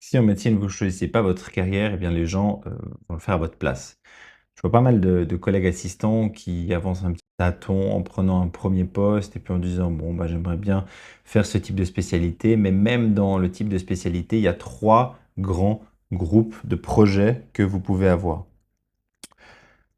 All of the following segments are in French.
Si en médecine, vous ne choisissez pas votre carrière, eh bien les gens, vont le faire à votre place. Je vois pas mal de collègues assistants qui avancent un petit tâton en prenant un premier poste et puis en disant: «Bon, bah, j'aimerais bien faire ce type de spécialité», mais même dans le type de spécialité, il y a 3 grands groupes de projets que vous pouvez avoir.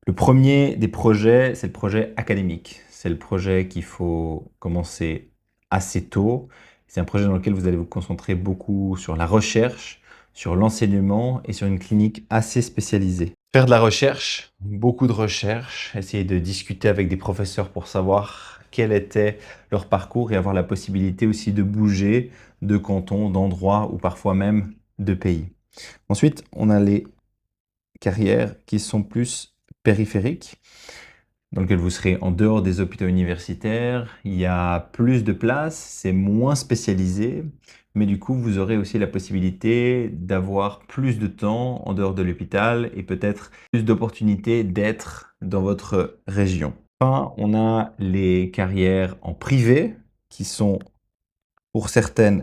Le premier des projets, c'est le projet académique. C'est le projet qu'il faut commencer assez tôt. C'est un projet dans lequel vous allez vous concentrer beaucoup sur la recherche, sur l'enseignement et sur une clinique assez spécialisée. Faire de la recherche, beaucoup de recherche, essayer de discuter avec des professeurs pour savoir quel était leur parcours et avoir la possibilité aussi de bouger de canton, d'endroit ou parfois même de pays. Ensuite, on a les carrières qui sont plus périphériques, dans lequel vous serez en dehors des hôpitaux universitaires. Il y a plus de places, c'est moins spécialisé, mais du coup, vous aurez aussi la possibilité d'avoir plus de temps en dehors de l'hôpital et peut-être plus d'opportunités d'être dans votre région. Enfin, on a les carrières en privé qui sont pour certaines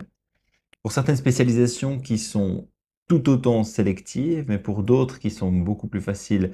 spécialisations qui sont tout autant sélectives, mais pour d'autres qui sont beaucoup plus faciles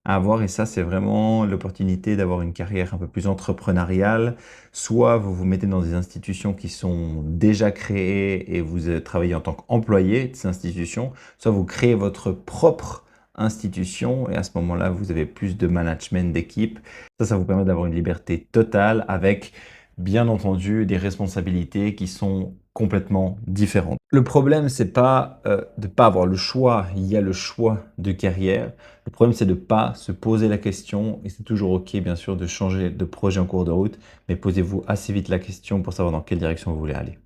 à avoir. Et ça, c'est vraiment l'opportunité d'avoir une carrière un peu plus entrepreneuriale. Soit vous vous mettez dans des institutions qui sont déjà créées et vous travaillez en tant qu'employé de ces institutions, soit vous créez votre propre institution et à ce moment-là, vous avez plus de management d'équipe. Ça vous permet d'avoir une liberté totale avec bien entendu des responsabilités qui sont complètement différentes. Le problème, c'est pas de pas avoir le choix. Il y a le choix de carrière. Le problème, c'est de pas se poser la question. Et c'est toujours OK, bien sûr, de changer de projet en cours de route. Mais posez-vous assez vite la question pour savoir dans quelle direction vous voulez aller.